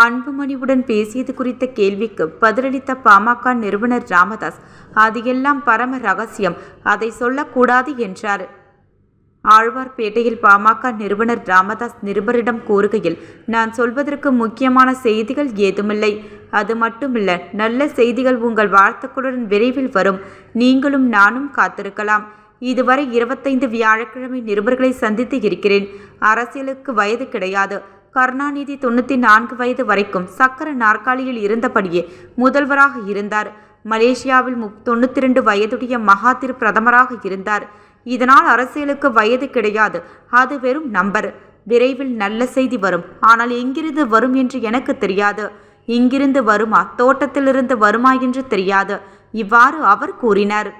அன்புமணியுடன் பேசியது குறித்த கேள்விக்கு பதிலளித்த பாமக நிறுவனர் ராமதாஸ், அது எல்லாம் பரம ரகசியம், அதை சொல்லக்கூடாது என்றார். ஆழ்வார்பேட்டையில் பாமக நிறுவனர் ராமதாஸ் நிருபரிடம் கூறுகையில், நான் சொல்வதற்கு முக்கியமான செய்திகள் ஏதுமில்லை. அது மட்டுமில்ல, நல்ல செய்திகள் உங்கள் வாழ்த்துக்களுடன் விரைவில் வரும். நீங்களும் நானும் காத்திருக்கலாம். இதுவரை 25 வியாழக்கிழமை நிருபர்களை சந்தித்து இருக்கிறேன். அரசியலுக்கு வயது கிடையாது. கருணாநிதி 94 வயது வரைக்கும் சக்கர நாற்காலியில் இருந்தபடியே முதல்வராக இருந்தார். மலேசியாவில் 92 வயதுடைய மகாதிர் பிரதமராக இருந்தார். இதனால் அரசியலுக்கு வயது கிடையாது. அது வெறும் நம்பர். விரைவில் நல்ல செய்தி வரும். ஆனால் எங்கிருந்து வரும் என்று எனக்கு தெரியாது. இங்கிருந்து வருமா, தோட்டத்திலிருந்து வருமா என்று தெரியாது. இவ்வாறு அவர் கூறினார்.